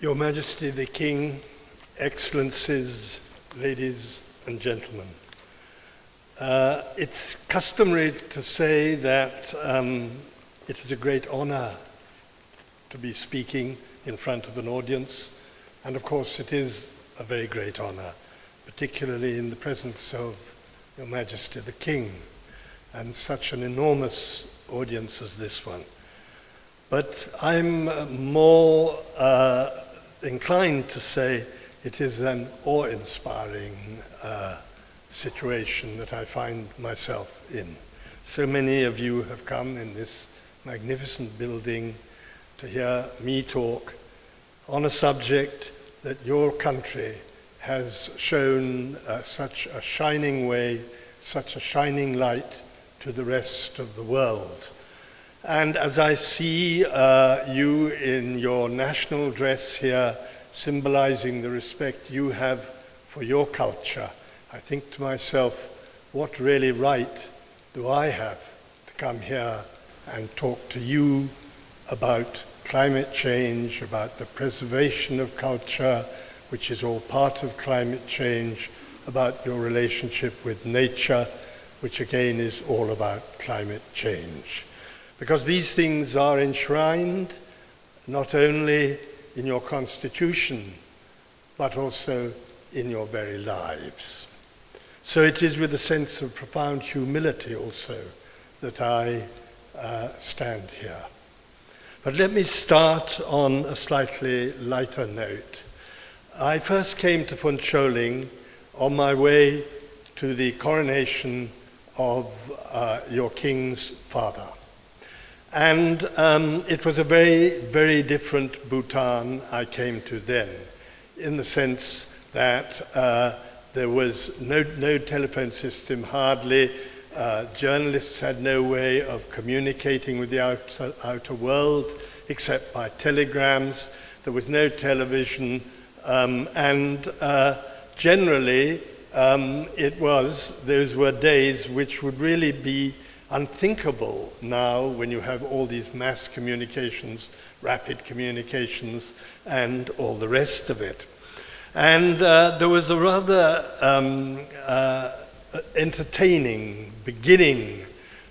Your Majesty the King, Excellencies, ladies and gentlemen. It's customary to say that it is a great honor to be speaking in front of an audience, and of course it is a very great honor, particularly in the presence of Your Majesty the King, and such an enormous audience as this one. But I'm more inclined to say it is an awe-inspiring situation that I find myself in. So many of you have come in this magnificent building to hear me talk on a subject that your country has shown such a shining way, such a shining light to the rest of the world. And as I see you in your national dress here, symbolizing the respect you have for your culture, I think to myself, what really right do I have to come here and talk to you about climate change, about the preservation of culture, which is all part of climate change, about your relationship with nature, which again is all about climate change. Because these things are enshrined not only in your constitution, but also in your very lives. So it is with a sense of profound humility also that I stand here. But let me start on a slightly lighter note. I first came to Funcholing on my way to the coronation of your king's father. And it was a very, very different Bhutan I came to then, in the sense that there was no telephone system, hardly. Journalists had no way of communicating with the outer world except by telegrams. There was no television, and generally those were days which would really be unthinkable now when you have all these mass communications, rapid communications, and all the rest of it. And there was a rather entertaining beginning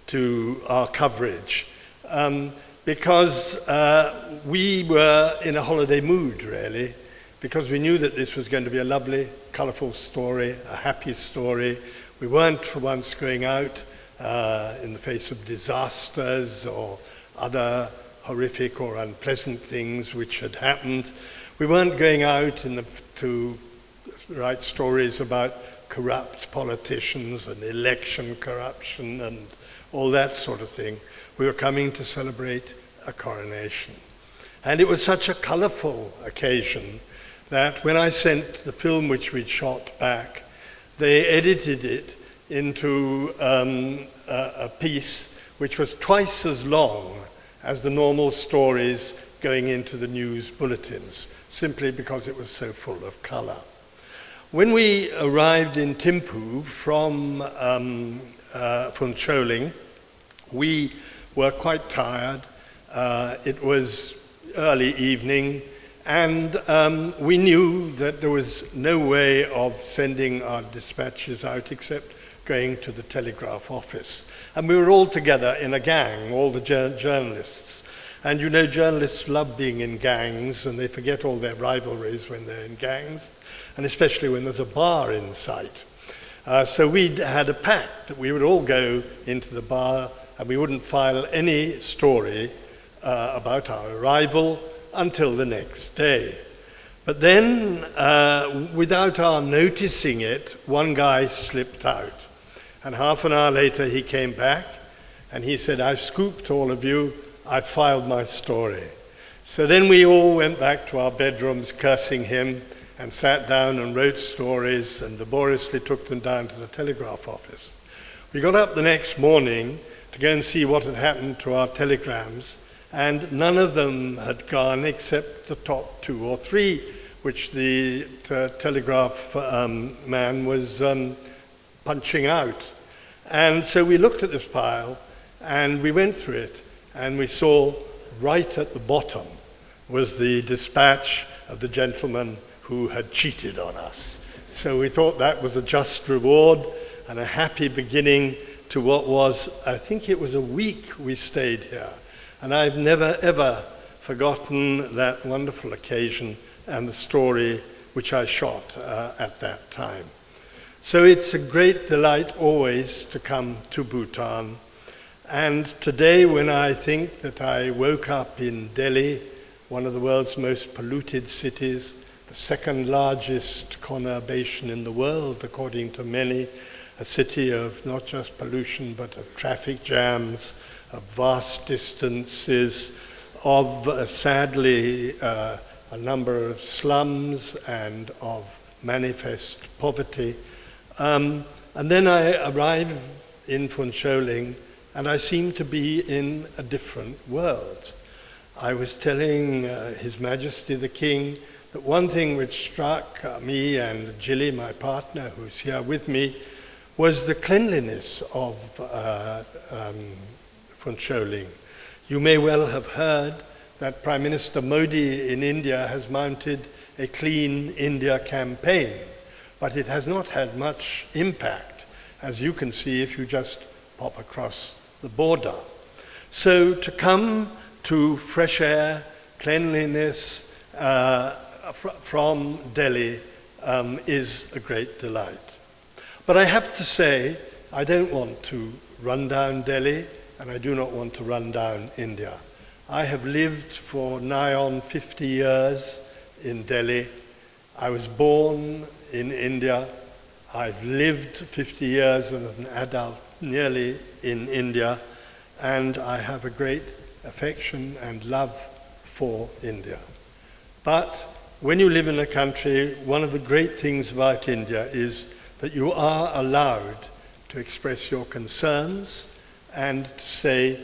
to our coverage because we were in a holiday mood, really, because we knew that this was going to be a lovely, colourful story, a happy story. We weren't, for once, going out in the face of disasters or other horrific or unpleasant things which had happened. We weren't going out to write stories about corrupt politicians and election corruption and all that sort of thing. We were coming to celebrate a coronation. And it was such a colourful occasion that when I sent the film which we'd shot back, they edited it into a piece which was twice as long as the normal stories going into the news bulletins, simply because it was so full of colour. When we arrived in Thimphu from Funcholing, we were quite tired. It was early evening, and we knew that there was no way of sending our dispatches out except going to the telegraph office. And we were all together in a gang, all the journalists. And you know, journalists love being in gangs, and they forget all their rivalries when they're in gangs, and especially when there's a bar in sight. So we had a pact that we would all go into the bar, and we wouldn't file any story about our arrival until the next day. But then, without our noticing it, one guy slipped out. And half an hour later, he came back, and he said, "I've scooped all of you. I've filed my story." So then we all went back to our bedrooms cursing him and sat down and wrote stories and laboriously took them down to the telegraph office. We got up the next morning to go and see what had happened to our telegrams, and none of them had gone except the top 2 or 3, which the telegraph man was punching out. And so we looked at this file and we went through it, and we saw right at the bottom was the dispatch of the gentleman who had cheated on us. So we thought that was a just reward and a happy beginning to what was, I think it was a week we stayed here. And I've never, ever forgotten that wonderful occasion and the story which I shot at that time. So it's a great delight always to come to Bhutan. And today, when I think that I woke up in Delhi, one of the world's most polluted cities, the second largest conurbation in the world, according to many, a city of not just pollution, but of traffic jams, of vast distances, of, sadly, a number of slums and of manifest poverty. And then I arrive in Phuntsholing, and I seem to be in a different world. I was telling His Majesty the King that one thing which struck me and Jilly, my partner, who's here with me, was the cleanliness of Phuntsholing. You may well have heard that Prime Minister Modi in India has mounted a Clean India campaign, but it has not had much impact, as you can see if you just pop across the border. So to come to fresh air, cleanliness from Delhi is a great delight. But I have to say, I don't want to run down Delhi, and I do not want to run down India. I have lived for nigh on 50 years in Delhi. I was born in India. I've lived 50 years as an adult nearly in India, and I have a great affection and love for India. But when you live in a country, one of the great things about India is that you are allowed to express your concerns and to say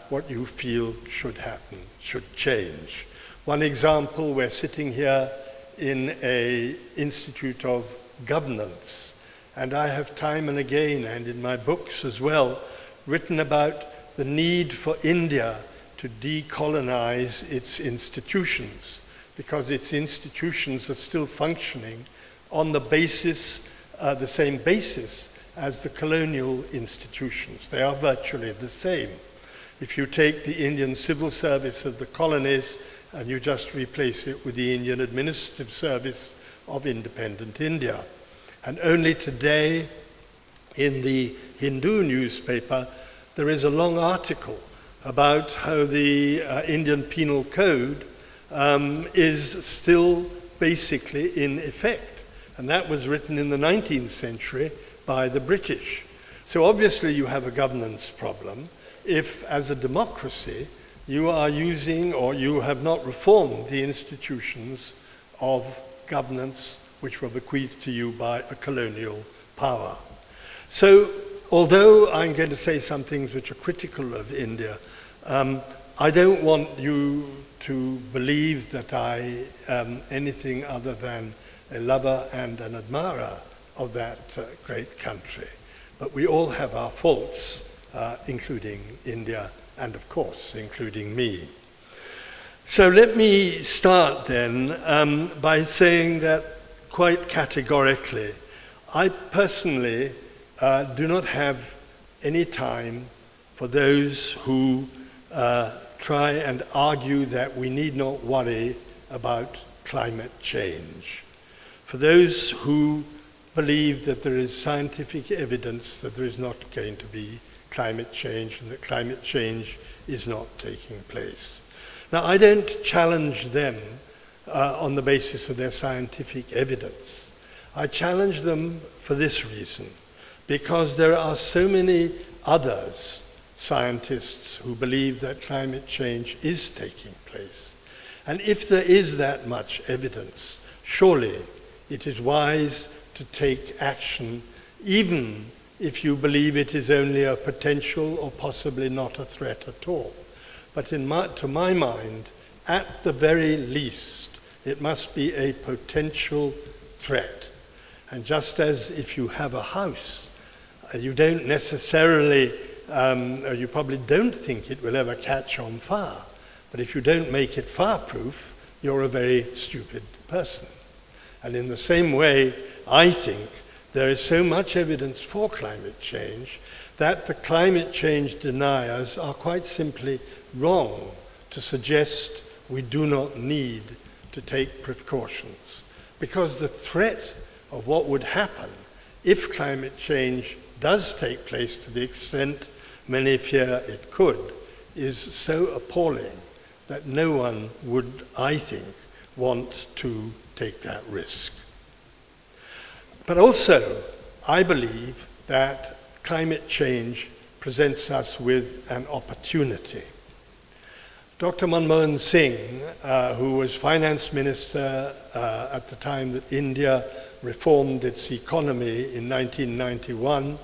what you feel should happen, should change. One example, we're sitting here in an institute of governance, and I have time and again, and in my books as well, written about the need for India to decolonize its institutions, because its institutions are still functioning on the basis, the same basis as the colonial institutions. They are virtually the same. If you take the Indian civil service of the colonies and you just replace it with the Indian administrative service of independent India. And only today, in the Hindu newspaper, there is a long article about how the Indian Penal Code is still basically in effect. And that was written in the 19th century by the British. So obviously you have a governance problem if, as a democracy, you are using or you have not reformed the institutions of governance which were bequeathed to you by a colonial power. So although I'm going to say some things which are critical of India, I don't want you to believe that I am anything other than a lover and an admirer of that great country. But we all have our faults, including India, and of course, including me. So let me start then by saying that quite categorically, I personally do not have any time for those who try and argue that we need not worry about climate change. For those who believe that there is scientific evidence that there is not going to be climate change and that climate change is not taking place. Now, I don't challenge them on the basis of their scientific evidence. I challenge them for this reason, because there are so many others, scientists, who believe that climate change is taking place. And if there is that much evidence, surely it is wise to take action, even if you believe it is only a potential or possibly not a threat at all. But to my mind, at the very least, it must be a potential threat. And just as if you have a house, you don't necessarily, or you probably don't think it will ever catch on fire. But if you don't make it fireproof, you're a very stupid person. And in the same way, I think there is so much evidence for climate change that the climate change deniers are quite simply wrong to suggest we do not need to take precautions. Because the threat of what would happen if climate change does take place to the extent many fear it could is so appalling that no one would, I think, want to take that risk. But also, I believe that climate change presents us with an opportunity. Dr. Manmohan Singh, who was finance minister at the time that India reformed its economy in 1991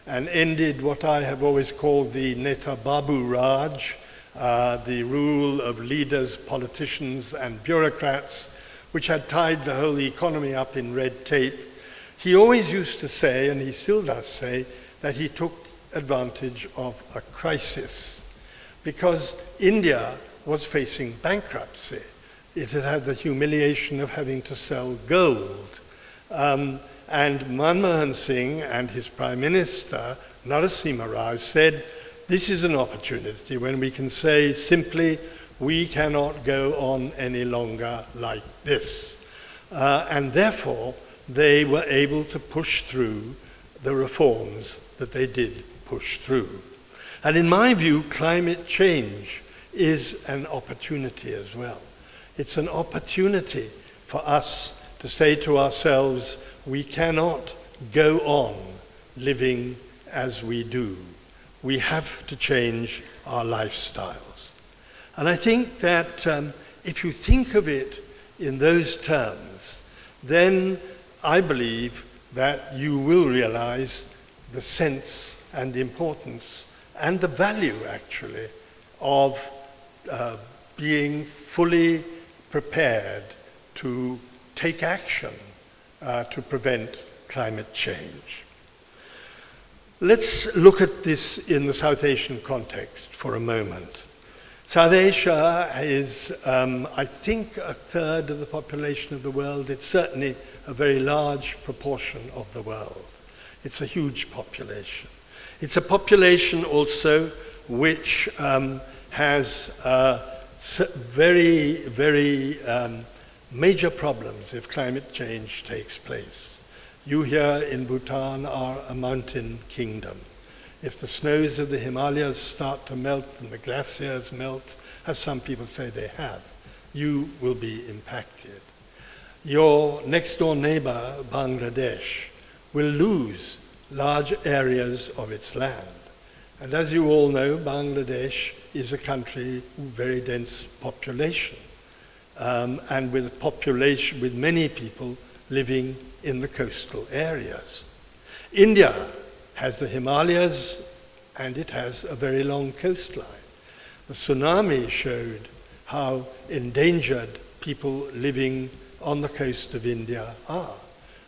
and ended what I have always called the Neta Babu Raj, the rule of leaders, politicians, and bureaucrats, which had tied the whole economy up in red tape. He always used to say, and he still does say, that he took advantage of a crisis because India was facing bankruptcy. It had had the humiliation of having to sell gold. And Manmohan Singh and his Prime Minister, Narasimha Rao, said, this is an opportunity when we can say simply, we cannot go on any longer like this. And therefore, they were able to push through the reforms that they did push through. And in my view, climate change is an opportunity as well. It's an opportunity for us to say to ourselves, we cannot go on living as we do. We have to change our lifestyles. And I think that if you think of it in those terms, then I believe that you will realize the sense and the importance and the value, actually, of being fully prepared to take action to prevent climate change. Let's look at this in the South Asian context for a moment. South Asia is, I think, a third of the population of the world. It's certainly a very large proportion of the world. It's a huge population. It's a population also which has very, very major problems if climate change takes place. You here in Bhutan are a mountain kingdom. If the snows of the Himalayas start to melt and the glaciers melt, as some people say they have, you will be impacted. Your next door neighbor, Bangladesh, will lose large areas of its land. And as you all know, Bangladesh is a country with very dense population, and with many people living in the coastal areas. India has the Himalayas, and it has a very long coastline. The tsunami showed how endangered people living on the coast of India are.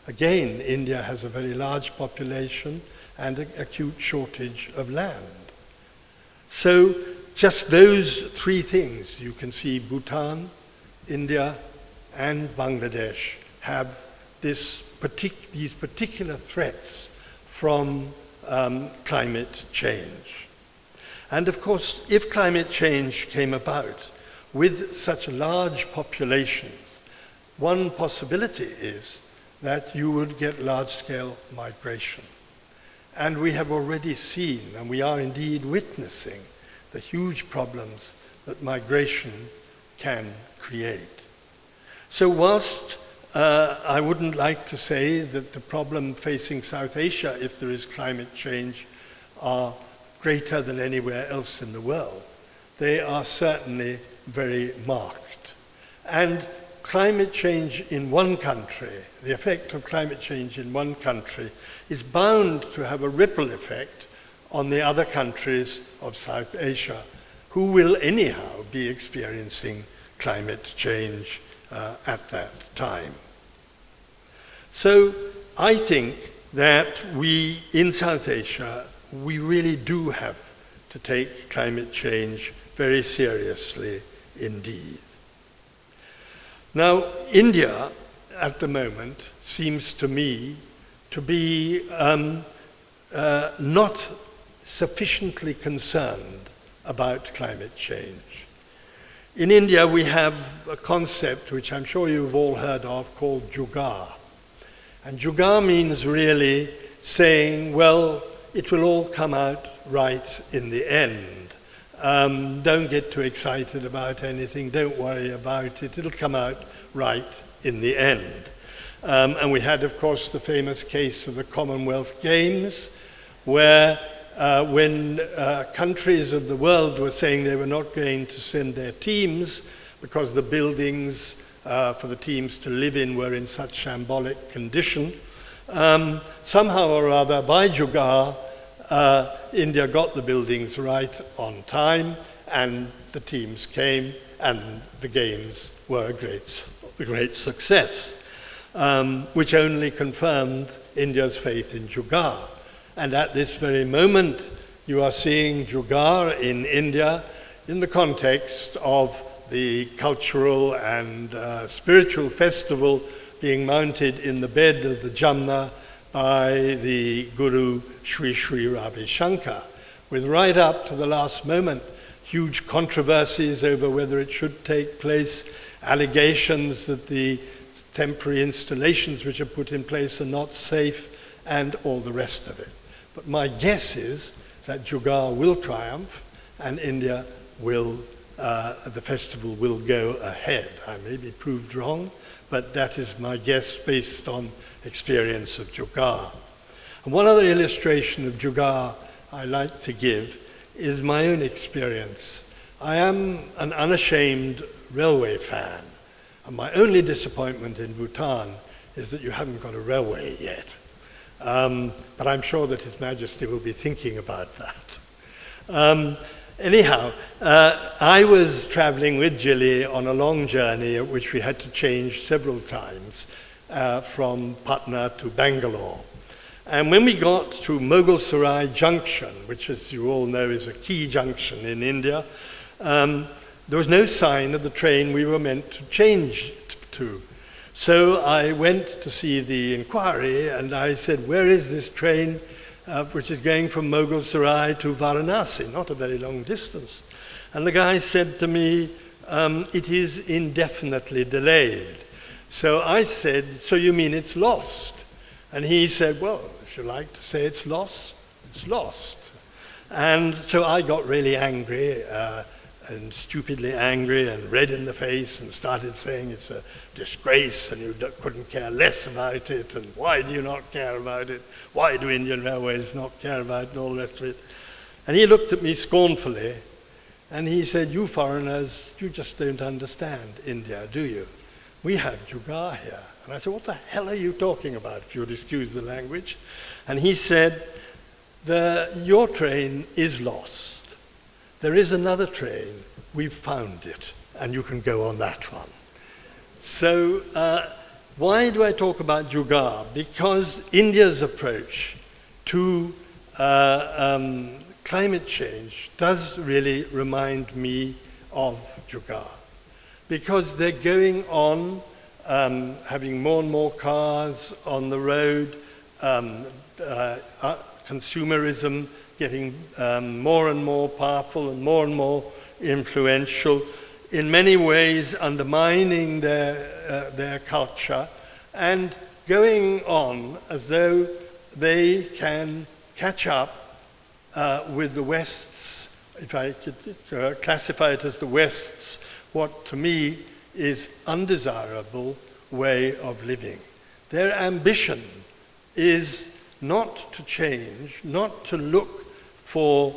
Again, India has a very large population and an acute shortage of land. So just those three things, you can see Bhutan, India, and Bangladesh have these particular threats from climate change. And of course, if climate change came about with such large populations, one possibility is that you would get large-scale migration. And we have already seen, and we are indeed witnessing, the huge problems that migration can create. So whilst I wouldn't like to say that the problem facing South Asia, if there is climate change, are greater than anywhere else in the world, they are certainly very marked. And climate change in one country, the effect of climate change in one country, is bound to have a ripple effect on the other countries of South Asia, who will anyhow be experiencing climate change at that time. So I think that we, in South Asia, we really do have to take climate change very seriously indeed. Now, India, at the moment, seems to me to be not sufficiently concerned about climate change. In India, we have a concept which I'm sure you've all heard of called Jugaad. And Jugaad means really saying, well, it will all come out right in the end. Don't get too excited about anything. Don't worry about it. It'll come out right in the end. And we had, of course, the famous case of the Commonwealth Games, where when countries of the world were saying they were not going to send their teams because the buildings for the teams to live in were in such shambolic condition, somehow or other, by Jugaad, India got the buildings right on time, and the teams came, and the games were a great success, which only confirmed India's faith in Jugaad. And at this very moment, you are seeing Jugaad in India in the context of the cultural and spiritual festival being mounted in the bed of the Jamna by the Guru Sri Sri Ravi Shankar, with right up to the last moment huge controversies over whether it should take place, allegations that the temporary installations which are put in place are not safe, and all the rest of it. But my guess is that Jugaad will triumph, and India will, the festival will go ahead. I may be proved wrong, but that is my guess based on experience of Jugaad. And one other illustration of Jugaad I like to give is my own experience. I am an unashamed railway fan, and my only disappointment in Bhutan is that you haven't got a railway yet. But I'm sure that His Majesty will be thinking about that. Anyhow, I was traveling with Jilly on a long journey at which we had to change several times from Patna to Bangalore. And when we got to Mughal Sarai Junction, which, as you all know, is a key junction in India, there was no sign of the train we were meant to change to. So I went to see the inquiry, and I said, where is this train which is going from Mughal Sarai to Varanasi, not a very long distance? And the guy said to me, it is indefinitely delayed. So I said, so you mean it's lost? And he said, well, if you like to say it's lost, it's lost. And so I got really angry, and stupidly angry and red in the face, and started saying it's a disgrace and you couldn't care less about it, and why do you not care about it? Why do Indian Railways not care about it, and all the rest of it? And he looked at me scornfully and he said, you foreigners, you just don't understand India, do you? We have Jugaad here. And I said, what the hell are you talking about, if you'll excuse the language? And he said, your train is lost. There is another train, we've found it, and you can go on that one. So why do I talk about Jugaad? Because India's approach to climate change does really remind me of Jugaad. Because they're going on having more and more cars on the road, consumerism getting more and more powerful and more influential, in many ways undermining their culture, and going on as though they can catch up with the West's, if I could classify it as the West's, what to me is undesirable way of living. Their ambition is not to change, not to look for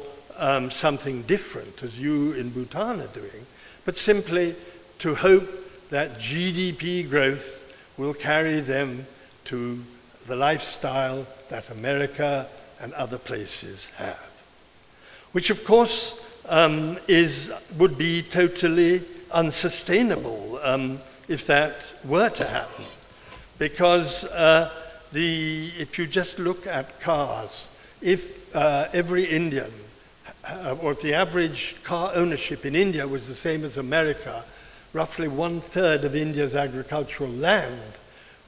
something different, as you in Bhutan are doing, but simply to hope that GDP growth will carry them to the lifestyle that America and other places have. Which, of course, would be totally unsustainable if that were to happen. Because if you just look at cars, if every Indian, or if the average car ownership in India was the same as America, roughly 1/3 of India's agricultural land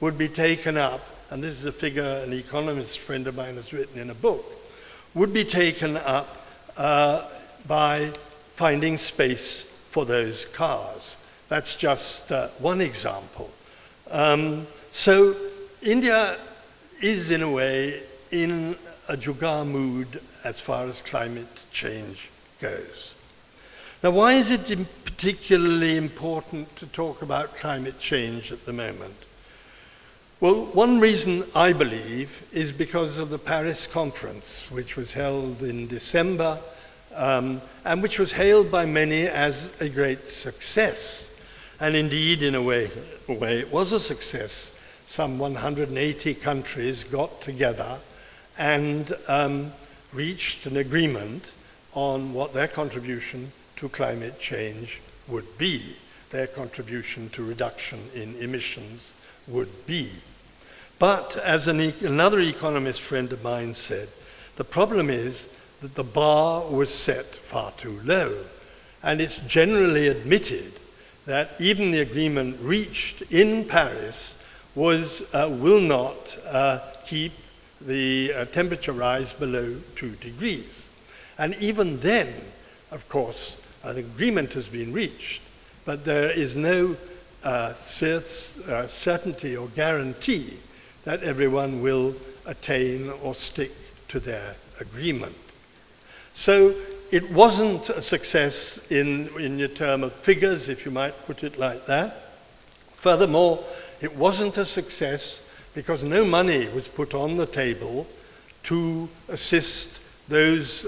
would be taken up, and this is a figure an economist friend of mine has written in a book, would be taken up by finding space for those cars. That's just one example. So India is, in a way, in a Jugaad mood as far as climate change goes. Now, why is it particularly important to talk about climate change at the moment? Well, one reason, I believe, is because of the Paris conference, which was held in December, and which was hailed by many as a great success. And indeed, in a way, it was a success. Some 180 countries got together and reached an agreement on what their contribution to climate change would be, their contribution to reduction in emissions would be. But as another economist friend of mine said, the problem is that the bar was set far too low. And it's generally admitted that even the agreement reached in Paris will not keep the temperature rise below 2 degrees. And even then, of course, an agreement has been reached, but there is no certainty or guarantee that everyone will attain or stick to their agreement. So it wasn't a success in your term of figures, if you might put it like that. Furthermore, it wasn't a success because no money was put on the table to assist those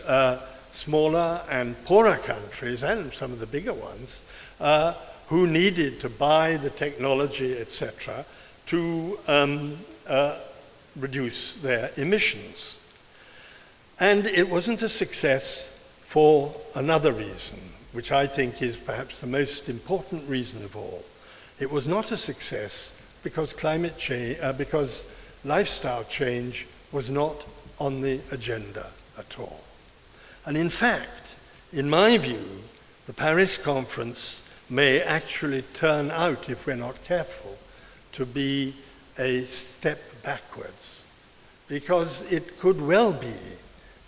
smaller and poorer countries, and some of the bigger ones, who needed to buy the technology, etc., to reduce their emissions. And it wasn't a success for another reason, which I think is perhaps the most important reason of all. It was not a success because climate change, because lifestyle change was not on the agenda at all. And in fact, in my view, the Paris conference may actually turn out, if we're not careful, to be a step backwards. Because it could well be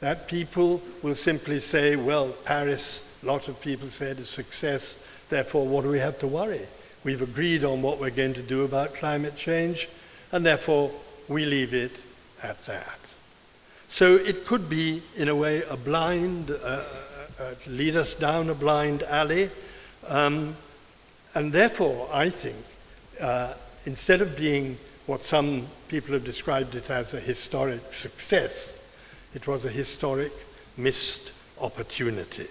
that people will simply say, well, Paris, a lot of people said, a success, therefore what do we have to worry? We've agreed on what we're going to do about climate change, and therefore we leave it at that. So it could be, in a way, a blind, lead us down a blind alley, and therefore I think, instead of being what some people have described it as a historic success, it was a historic missed opportunity.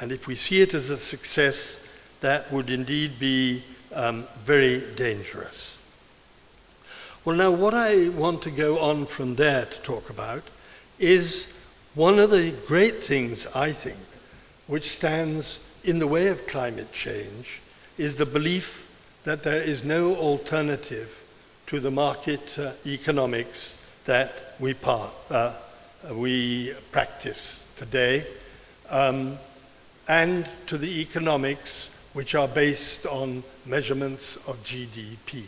And if we see it as a success, that would indeed be very dangerous. Well, now what I want to go on from there to talk about is one of the great things, I think, which stands in the way of climate change is the belief that there is no alternative to the market economics that we practice today, and to the economics which are based on measurements of GDP.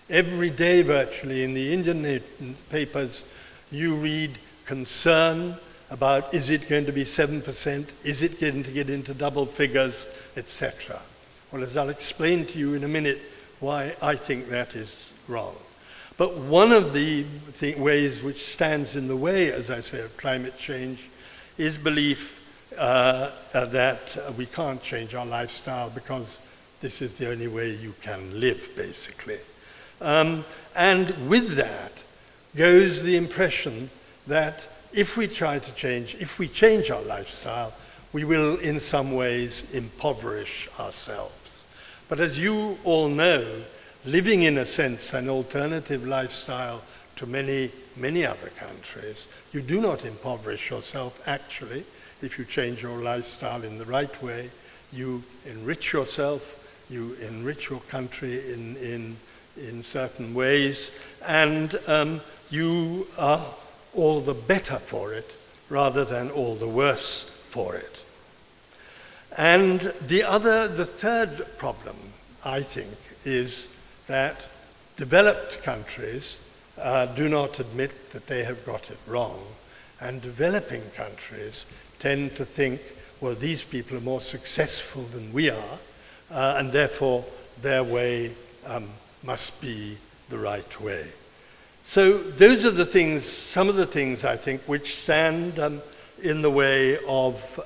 Every day, virtually, in the Indian papers, you read concern about is it going to be 7%, is it going to get into double figures, etc. Well, as I'll explain to you in a minute why I think that is wrong. But one of the ways which stands in the way, as I say, of climate change is belief that we can't change our lifestyle because this is the only way you can live, basically. And with that goes the impression that if we change our lifestyle, we will in some ways impoverish ourselves. But as you all know, living in a sense an alternative lifestyle to many, many other countries, you do not impoverish yourself actually. If you change your lifestyle in the right way, you enrich yourself, you enrich your country in certain ways, and you are all the better for it rather than all the worse for it. And the third problem, I think, is that developed countries do not admit that they have got it wrong, and developing countries tend to think, well, these people are more successful than we are, and therefore their way must be the right way. So those are the things, some of the things, I think, which stand in the way of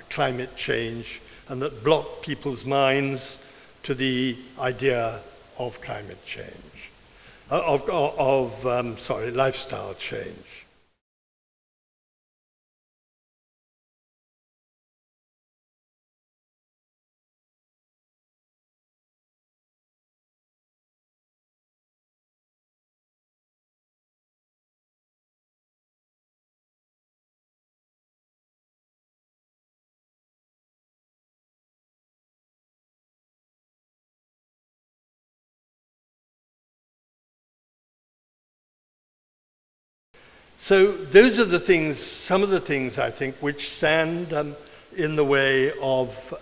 climate change and that block people's minds to the idea of climate change, lifestyle change. So those are the things, some of the things, I think, which stand in the way of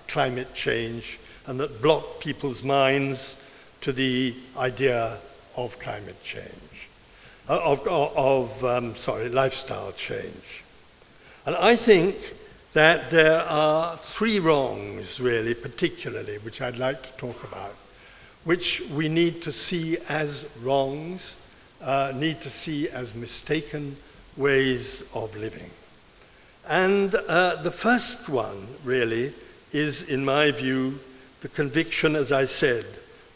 climate change and that block people's minds to the idea of climate change, lifestyle change. And I think that there are three wrongs, really, particularly, which I'd like to talk about, which we need to see as wrongs, need to see as mistaken ways of living. And the first one, really, is, in my view, the conviction, as I said,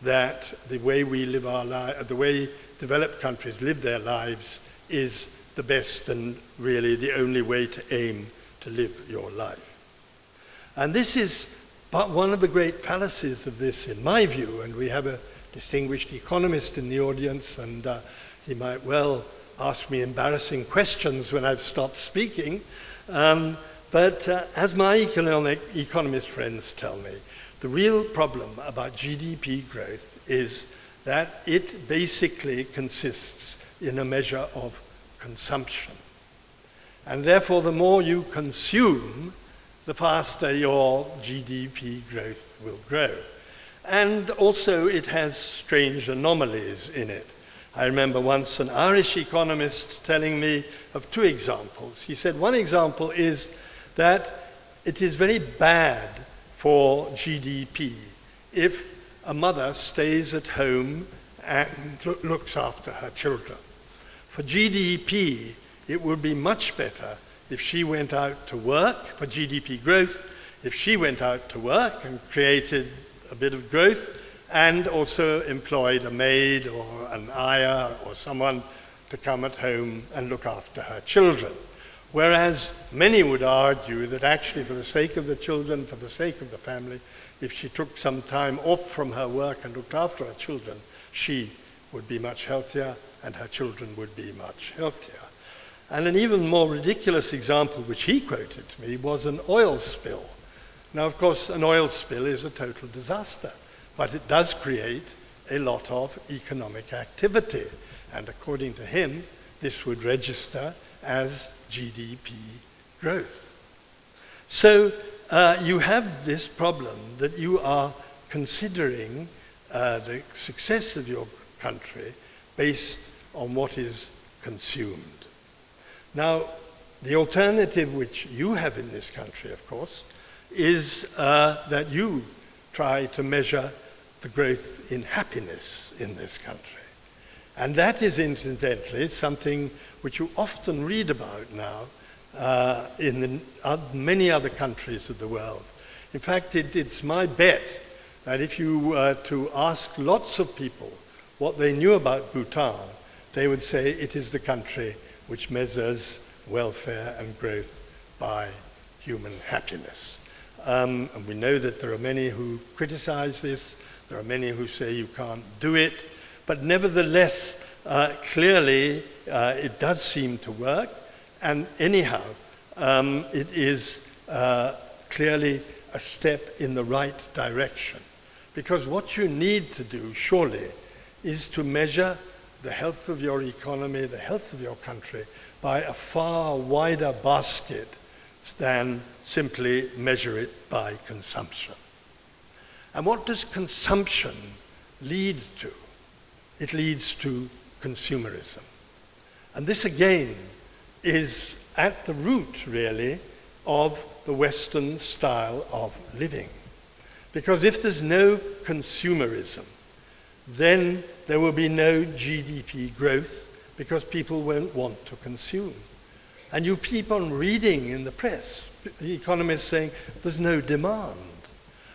that the way we live our lives, the way developed countries live their lives is the best and really the only way to aim to live your life. And this is but one of the great fallacies of this, in my view, and we have a distinguished economist in the audience, and he might well ask me embarrassing questions when I've stopped speaking. But as my economist friends tell me, the real problem about GDP growth is that it basically consists in a measure of consumption. And therefore, the more you consume, the faster your GDP growth will grow. And also, it has strange anomalies in it. I remember once an Irish economist telling me of two examples. He said one example is that it is very bad for GDP if a mother stays at home and looks after her children. For GDP, it would be much better if she went out to work, for GDP growth, if she went out to work and created a bit of growth, and also employed a maid or an ayah or someone to come at home and look after her children. Whereas many would argue that actually for the sake of the children, for the sake of the family, if she took some time off from her work and looked after her children, she would be much healthier and her children would be much healthier. And an even more ridiculous example which he quoted to me was an oil spill. Now, of course, an oil spill is a total disaster, but it does create a lot of economic activity. And according to him, this would register as GDP growth. So you have this problem that you are considering the success of your country based on what is consumed. Now, the alternative which you have in this country, of course, is that you try to measure the growth in happiness in this country. And that is, incidentally, something which you often read about now in many other countries of the world. In fact, it's my bet that if you were to ask lots of people what they knew about Bhutan, they would say it is the country which measures welfare and growth by human happiness. And we know that there are many who criticize this, there are many who say you can't do it, but nevertheless, clearly, it does seem to work, and anyhow, it is clearly a step in the right direction. Because what you need to do, surely, is to measure the health of your economy, the health of your country, by a far wider basket than simply measure it by consumption. And what does consumption lead to? It leads to consumerism. And this again is at the root, really, of the Western style of living. Because if there's no consumerism, then there will be no GDP growth because people won't want to consume. And you keep on reading in the press, the economists saying there's no demand.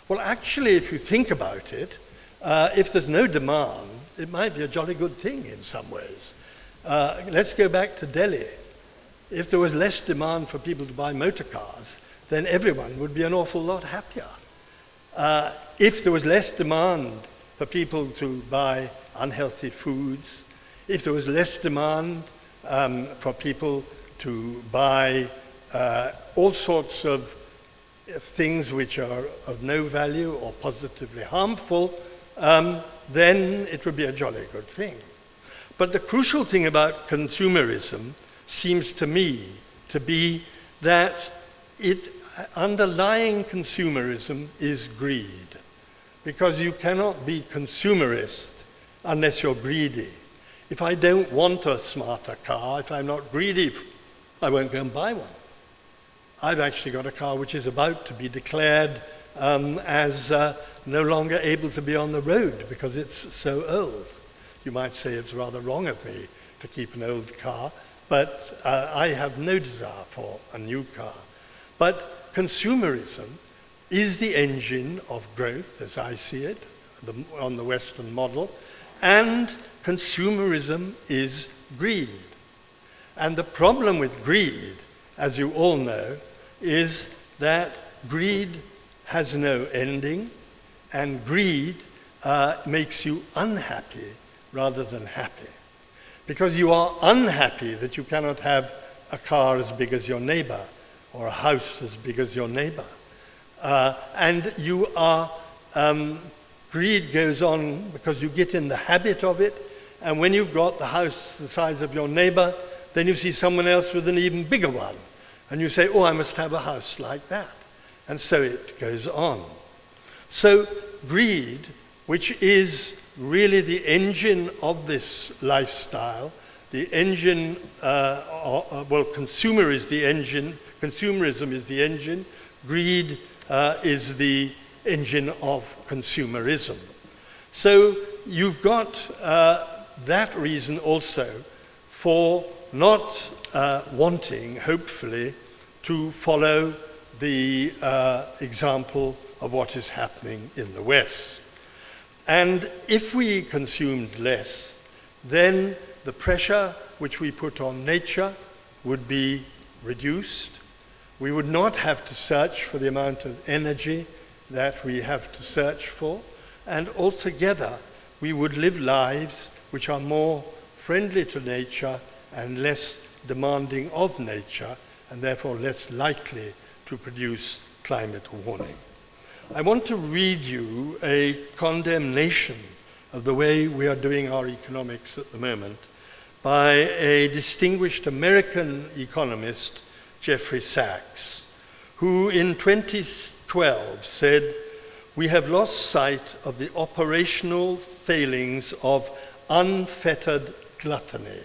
Well, actually, if you think about it, if there's no demand, it might be a jolly good thing in some ways. Let's go back to Delhi. If there was less demand for people to buy motor cars, then everyone would be an awful lot happier. If there was less demand for people to buy unhealthy foods, if there was less demand for people to buy all sorts of things which are of no value or positively harmful, then it would be a jolly good thing. But the crucial thing about consumerism seems to me to be that underlying consumerism is greed. Because you cannot be consumerist unless you're greedy. If I don't want a smarter car, if I'm not greedy, I won't go and buy one. I've actually got a car which is about to be declared as no longer able to be on the road because it's so old. You might say it's rather wrong of me to keep an old car, but I have no desire for a new car. But consumerism is the engine of growth, as I see it, on the Western model, and consumerism is greed. And the problem with greed, as you all know, is that greed has no ending, and greed makes you unhappy rather than happy. Because you are unhappy that you cannot have a car as big as your neighbor, or a house as big as your neighbor. And you are, greed goes on because you get in the habit of it, and when you've got the house the size of your neighbor, then you see someone else with an even bigger one, and you say, oh, I must have a house like that. And so it goes on. So greed, which is really the engine of this lifestyle, the engine, consumerism is the engine, greed is the engine of consumerism. So you've got that reason also for not wanting, hopefully, to follow the example of what is happening in the West. And if we consumed less, then the pressure which we put on nature would be reduced. We would not have to search for the amount of energy that we have to search for, and altogether we would live lives which are more friendly to nature and less demanding of nature, and therefore less likely to produce climate warming. I want to read you a condemnation of the way we are doing our economics at the moment by a distinguished American economist, Jeffrey Sachs, who in 2012 said, "We have lost sight of the operational failings of unfettered gluttony,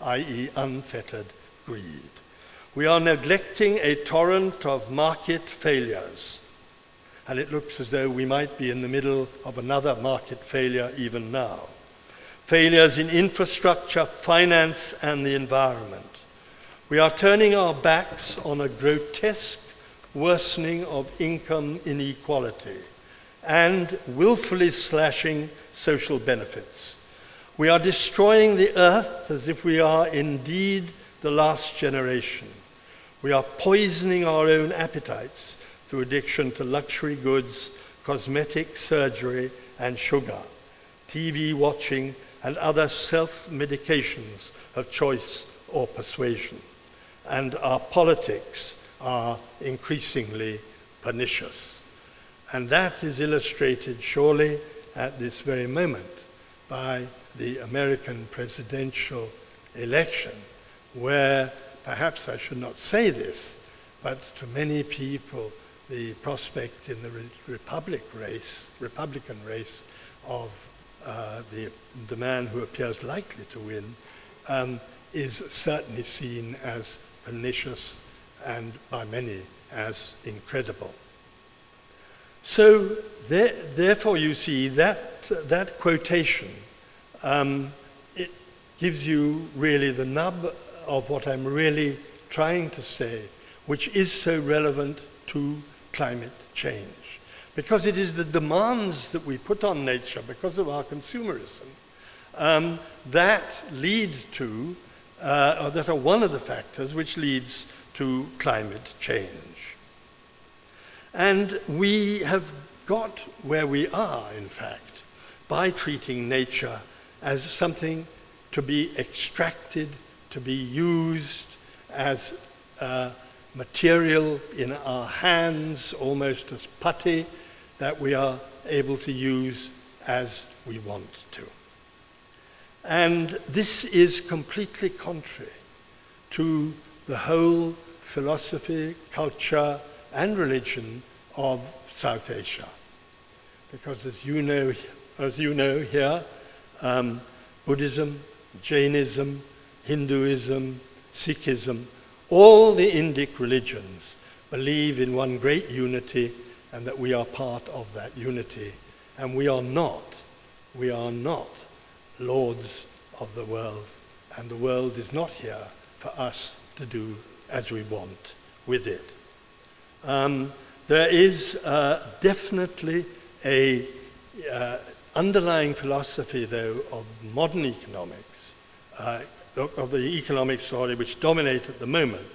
i.e. unfettered greed. We are neglecting a torrent of market failures." And it looks as though we might be in the middle of another market failure even now. Failures in infrastructure, finance, and the environment. We are turning our backs on a grotesque worsening of income inequality and willfully slashing social benefits. We are destroying the earth as if we are indeed the last generation. We are poisoning our own appetites through addiction to luxury goods, cosmetic surgery, and sugar, TV watching, and other self-medications of choice or persuasion. And our politics are increasingly pernicious. And that is illustrated surely at this very moment by the American presidential election, where perhaps I should not say this, but to many people, the prospect in the Republican race of the man who appears likely to win is certainly seen as pernicious and by many as incredible. So therefore you see that quotation, it gives you really the nub of what I'm really trying to say, which is so relevant to climate change. Because it is the demands that we put on nature because of our consumerism that lead to, or that are one of the factors which leads to climate change. And we have got where we are, in fact, by treating nature as something to be extracted, to be used as material in our hands, almost as putty, that we are able to use as we want to. And this is completely contrary to the whole philosophy, culture, and religion of South Asia. Because as you know here, Buddhism, Jainism, Hinduism, Sikhism, all the Indic religions believe in one great unity and that we are part of that unity. And we are not lords of the world, and the world is not here for us to do as we want with it. There is definitely a underlying philosophy, though, of modern economics, of the economics which dominate at the moment,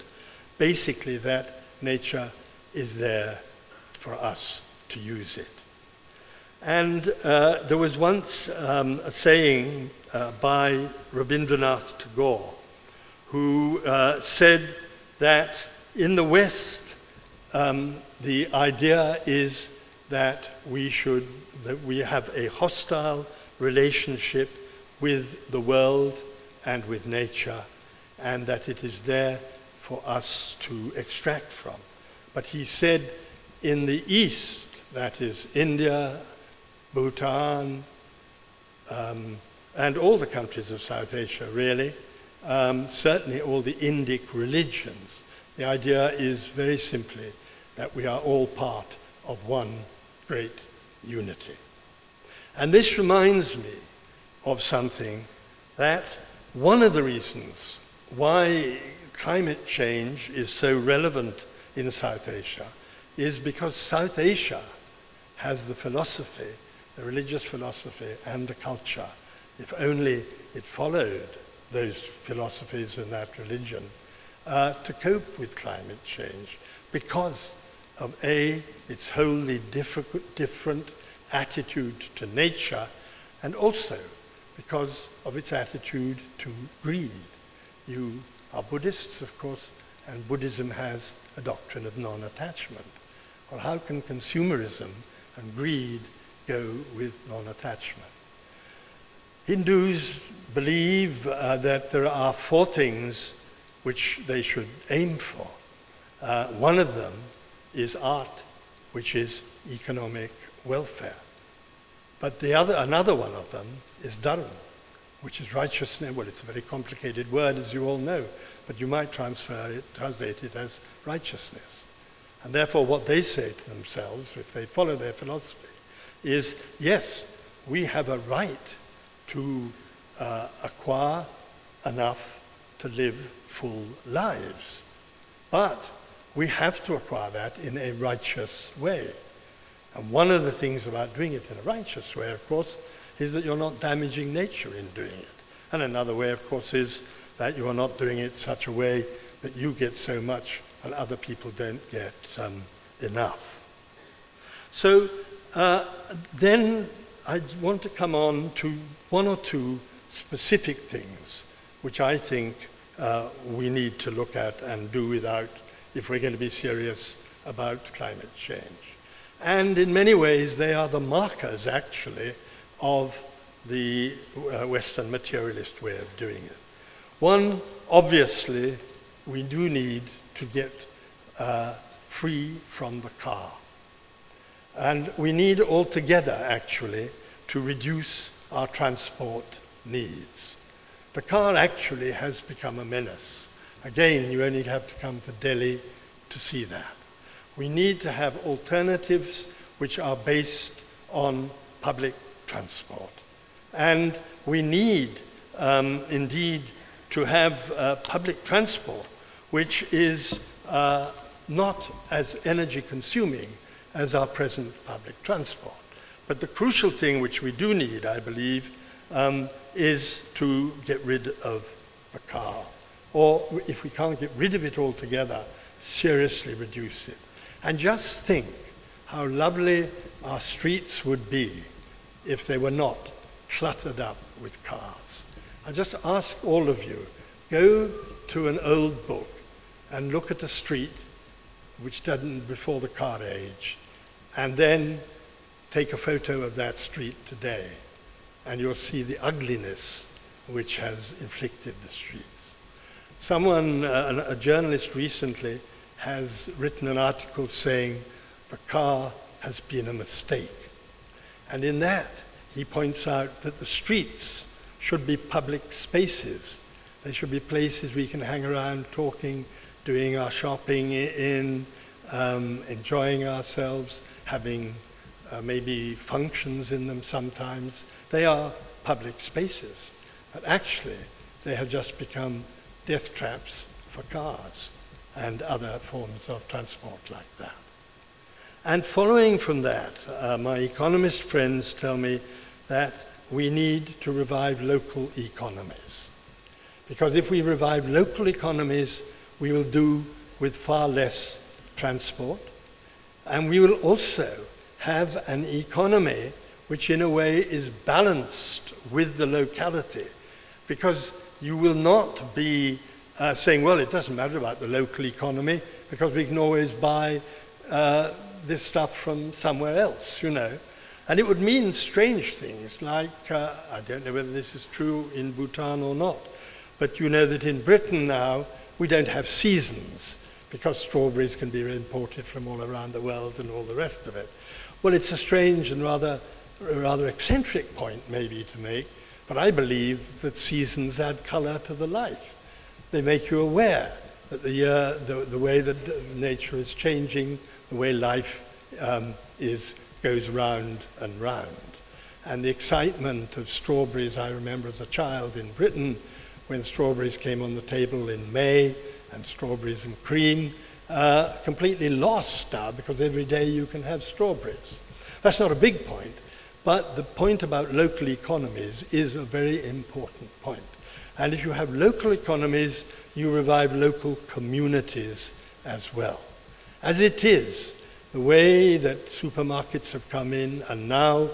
basically that nature is there for us to use it. And there was once a saying by Rabindranath Tagore, who said that in the West, the idea is that we have a hostile relationship with the world and with nature, and that it is there for us to extract from. But he said in the East, that is India, Bhutan, and all the countries of South Asia, really, certainly all the Indic religions, the idea is very simply that we are all part of one great unity. And this reminds me of something, that one of the reasons why climate change is so relevant in South Asia is because South Asia has the philosophy, the religious philosophy, and the culture. If only it followed those philosophies and that religion to cope with climate change, because of its wholly different attitude to nature, and also because of its attitude to greed. You are Buddhists, of course, and Buddhism has a doctrine of non-attachment. Well, how can consumerism and greed go with non-attachment? Hindus believe that there are 4 things which they should aim for. One of them is art, which is economic welfare. But another one of them is dharma, which is righteousness. Well, it's a very complicated word, as you all know, but you might translate it as righteousness. And therefore, what they say to themselves, if they follow their philosophy, is, yes, we have a right to acquire enough to live full lives. But we have to acquire that in a righteous way. And one of the things about doing it in a righteous way, of course, is that you're not damaging nature in doing it. And another way, of course, is that you are not doing it such a way that you get so much and other people don't get enough. So then I want to come on to 1 or 2 specific things which I think we need to look at and do without if we're going to be serious about climate change. And in many ways, they are the markers, actually, of the Western materialist way of doing it. One, obviously, we do need to get free from the car. And we need altogether, actually, to reduce our transport needs. The car actually has become a menace. Again, you only have to come to Delhi to see that. We need to have alternatives which are based on public transport. And we need, indeed, to have public transport which is not as energy consuming as our present public transport. But the crucial thing which we do need, I believe, is to get rid of the car. Or if we can't get rid of it altogether, seriously reduce it. And just think how lovely our streets would be if they were not cluttered up with cars. I just ask all of you, go to an old book and look at a street which doesn't before the car age, and then take a photo of that street today, and you'll see the ugliness which has inflicted the streets. Someone, a journalist recently, has written an article saying the car has been a mistake. And in that, he points out that the streets should be public spaces. They should be places we can hang around talking, doing our shopping in, enjoying ourselves, having maybe functions in them sometimes. They are public spaces. But actually, they have just become death traps for cars and other forms of transport like that. And following from that, my economist friends tell me that we need to revive local economies. Because if we revive local economies, we will do with far less transport, and we will also have an economy which in a way is balanced with the locality, because you will not be saying, well, it doesn't matter about the local economy because we can always buy this stuff from somewhere else, you know. And it would mean strange things like, I don't know whether this is true in Bhutan or not, but you know that in Britain now we don't have seasons because strawberries can be imported from all around the world and all the rest of it. Well, it's a strange and rather eccentric point maybe to make, but I believe that seasons add color to the life. They make you aware that the way that nature is changing, the way life goes round and round. And the excitement of strawberries, I remember as a child in Britain, when strawberries came on the table in May, and strawberries and cream, completely lost now because every day you can have strawberries. That's not a big point, but the point about local economies is a very important point. And if you have local economies, you revive local communities as well. As it is, the way that supermarkets have come in and now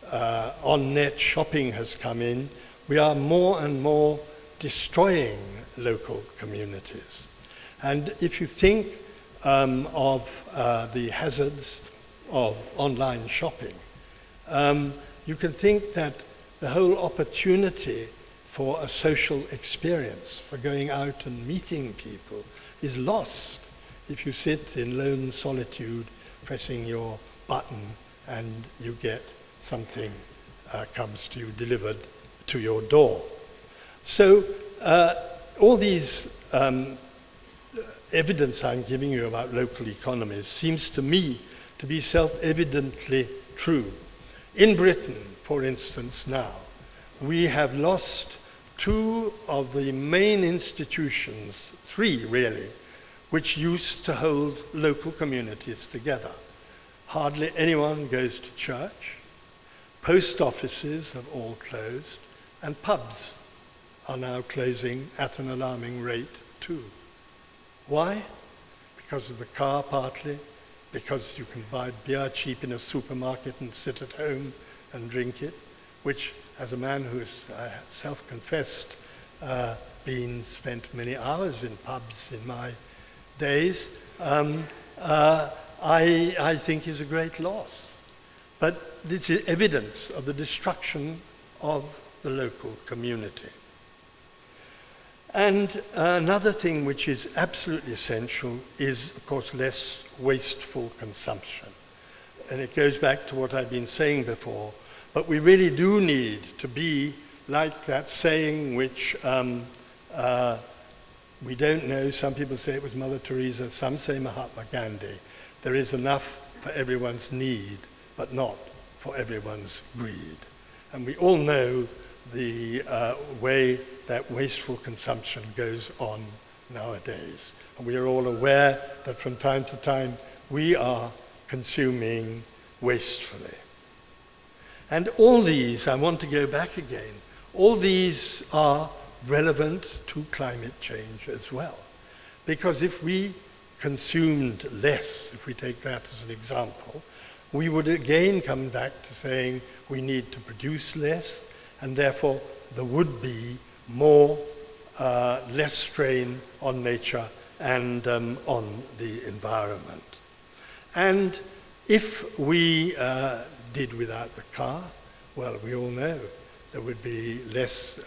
on-net shopping has come in, we are more and more destroying local communities. And if you think of the hazards of online shopping, you can think that the whole opportunity for a social experience, for going out and meeting people, is lost if you sit in lone solitude pressing your button and you get something comes to you delivered to your door. So all these evidence I'm giving you about local economies seems to me to be self-evidently true. In Britain, for instance, now, we have lost two of the main institutions, three really, which used to hold local communities together. Hardly anyone goes to church, post offices have all closed, and pubs are now closing at an alarming rate too. Why? Because of the car partly, because you can buy beer cheap in a supermarket and sit at home and drink it, which as a man who is self-confessed spent many hours in pubs in my days, I think is a great loss. But it's evidence of the destruction of the local community. And another thing which is absolutely essential is, of course, less wasteful consumption. And it goes back to what I've been saying before, but we really do need to be like that saying which we don't know, some people say it was Mother Teresa, some say Mahatma Gandhi. There is enough for everyone's need, but not for everyone's greed. And we all know the way that wasteful consumption goes on nowadays. And we are all aware that from time to time we are consuming wastefully. And all these, I want to go back again, all these are relevant to climate change as well. Because if we consumed less, if we take that as an example, we would again come back to saying we need to produce less, and therefore there would be more, less strain on nature and on the environment. And if we did without the car, well, we all know there would be less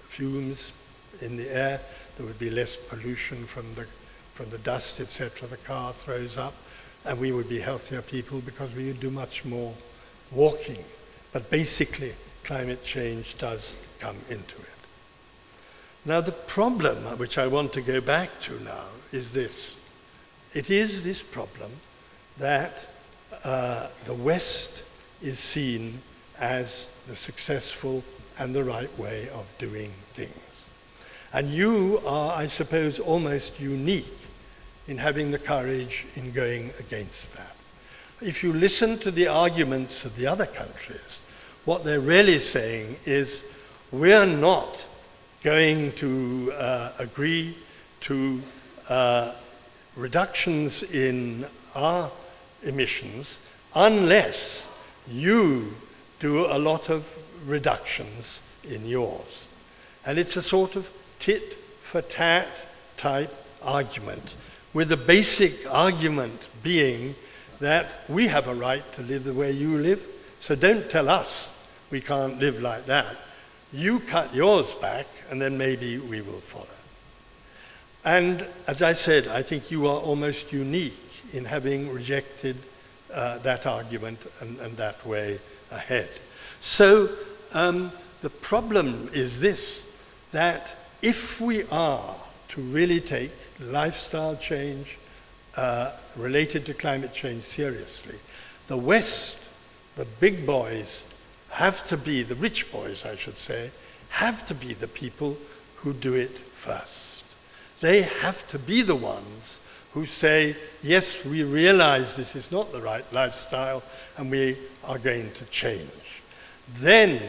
fumes in the air, there would be less pollution from the dust, etc., the car throws up, and we would be healthier people because we would do much more walking. But basically, climate change does come into it. Now, the problem, which I want to go back to now, is this. It is this problem that the West is seen as the successful and the right way of doing things. And you are, I suppose, almost unique in having the courage in going against that. If you listen to the arguments of the other countries, what they're really saying is, we're not going to agree to reductions in our emissions unless you do a lot of reductions in yours. And it's a sort of tit-for-tat type argument, with the basic argument being that we have a right to live the way you live, so don't tell us we can't live like that. You cut yours back, and then maybe we will follow. And as I said, I think you are almost unique in having rejected that argument and that way ahead. So the problem is this, that if we are to really take lifestyle change related to climate change seriously, the West, the big boys, have to be, the rich boys I should say, have to be the people who do it first. They have to be the ones who say, yes, we realize this is not the right lifestyle and we are going to change. Then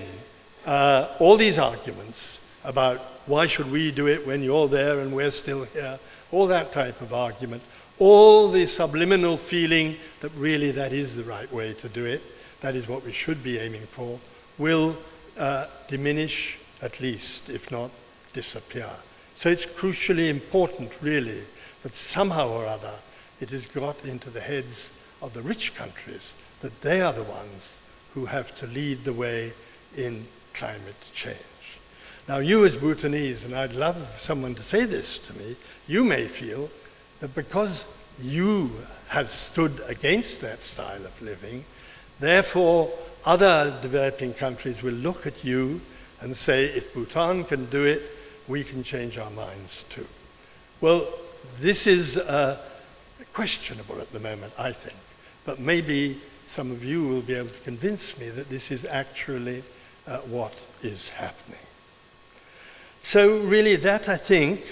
all these arguments about why should we do it when you're there and we're still here, all that type of argument, all the subliminal feeling that really that is the right way to do it, that is what we should be aiming for, will diminish at least, if not disappear. So it's crucially important, really, that somehow or other it has got into the heads of the rich countries that they are the ones who have to lead the way in climate change. Now, you as Bhutanese, and I'd love someone to say this to me, you may feel that because you have stood against that style of living, therefore other developing countries will look at you and say, if Bhutan can do it, we can change our minds too. Well, this is questionable at the moment, I think, but maybe some of you will be able to convince me that this is actually what is happening. So really that, I think,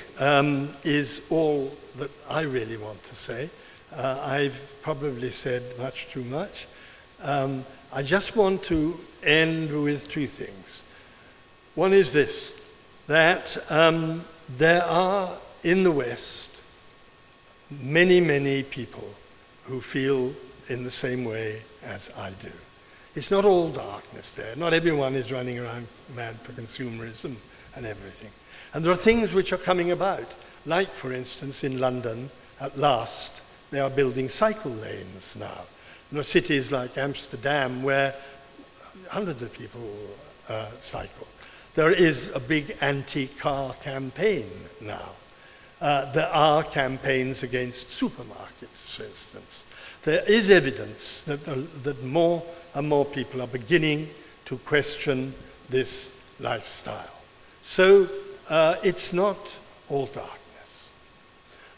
is all that I really want to say. I've probably said much too much. I just want to end with two things. One is this, that there are in the West many, many people who feel in the same way as I do. It's not all darkness there. Not everyone is running around mad for consumerism and everything. And there are things which are coming about, like, for instance, in London, at last, they are building cycle lanes now. There are cities like Amsterdam where hundreds of people cycle. There is a big anti-car campaign now. There are campaigns against supermarkets, for instance. There is evidence that more and more people are beginning to question this lifestyle. So it's not all darkness.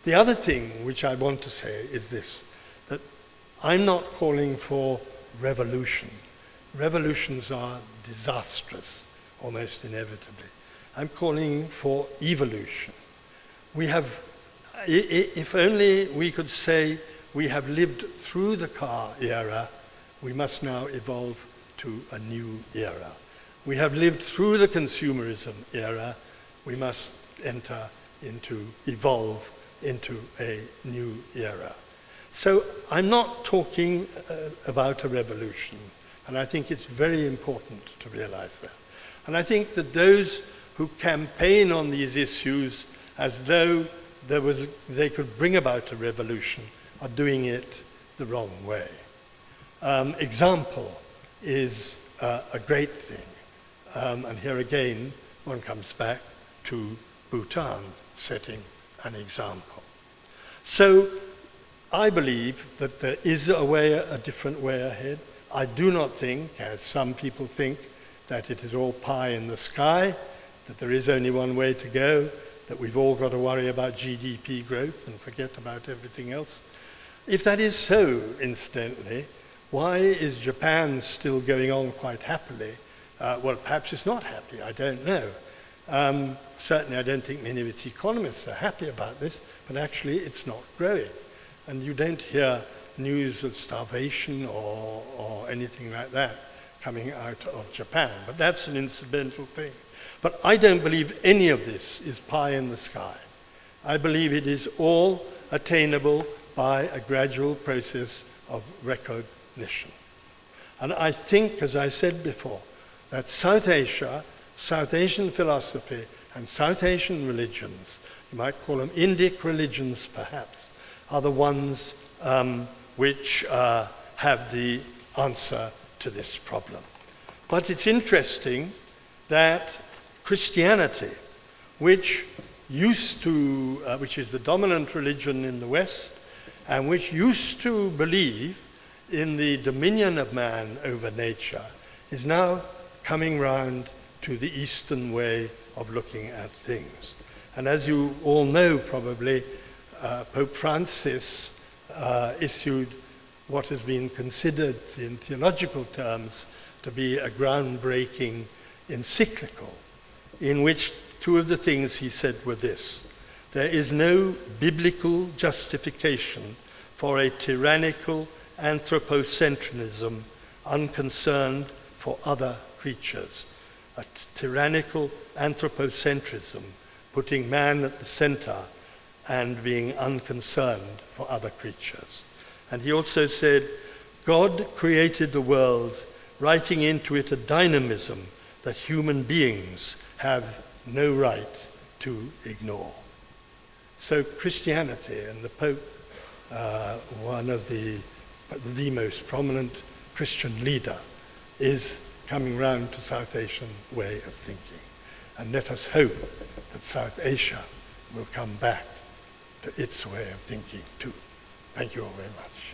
The other thing which I want to say is this, that I'm not calling for revolution. Revolutions are disastrous, almost inevitably. I'm calling for evolution. We have, if only we could say we have lived through the car era, we must now evolve to a new era. We have lived through the consumerism era, we must evolve into a new era. So I'm not talking about a revolution, and I think it's very important to realize that. And I think that those who campaign on these issues as though they could bring about a revolution are doing it the wrong way. Example is a great thing. And here again, one comes back to Bhutan setting an example. So I believe that there is a different way ahead. I do not think, as some people think, that it is all pie in the sky, that there is only one way to go, that we've all got to worry about GDP growth and forget about everything else. If that is so, incidentally, why is Japan still going on quite happily? Well, perhaps it's not happy, I don't know. Certainly I don't think many of its economists are happy about this, but actually it's not growing. And you don't hear news of starvation or anything like that coming out of Japan. But that's an incidental thing. But I don't believe any of this is pie in the sky. I believe it is all attainable by a gradual process of recognition. And I think, as I said before, that South Asia, South Asian philosophy, and South Asian religions, you might call them Indic religions perhaps, are the ones which have the answer to this problem. But it's interesting that Christianity, which is the dominant religion in the West, and which used to believe in the dominion of man over nature, is now coming round to the Eastern way of looking at things. And as you all know probably, Pope Francis issued what has been considered in theological terms to be a groundbreaking encyclical, in which two of the things he said were this: there is no biblical justification for a tyrannical anthropocentrism unconcerned for other creatures. A tyrannical anthropocentrism, putting man at the center and being unconcerned for other creatures. And he also said, God created the world, writing into it a dynamism that human beings have no right to ignore. So Christianity, and the Pope, one of the most prominent Christian leader, is coming round to South Asian way of thinking. And let us hope that South Asia will come back to its way of thinking too. Thank you all very much.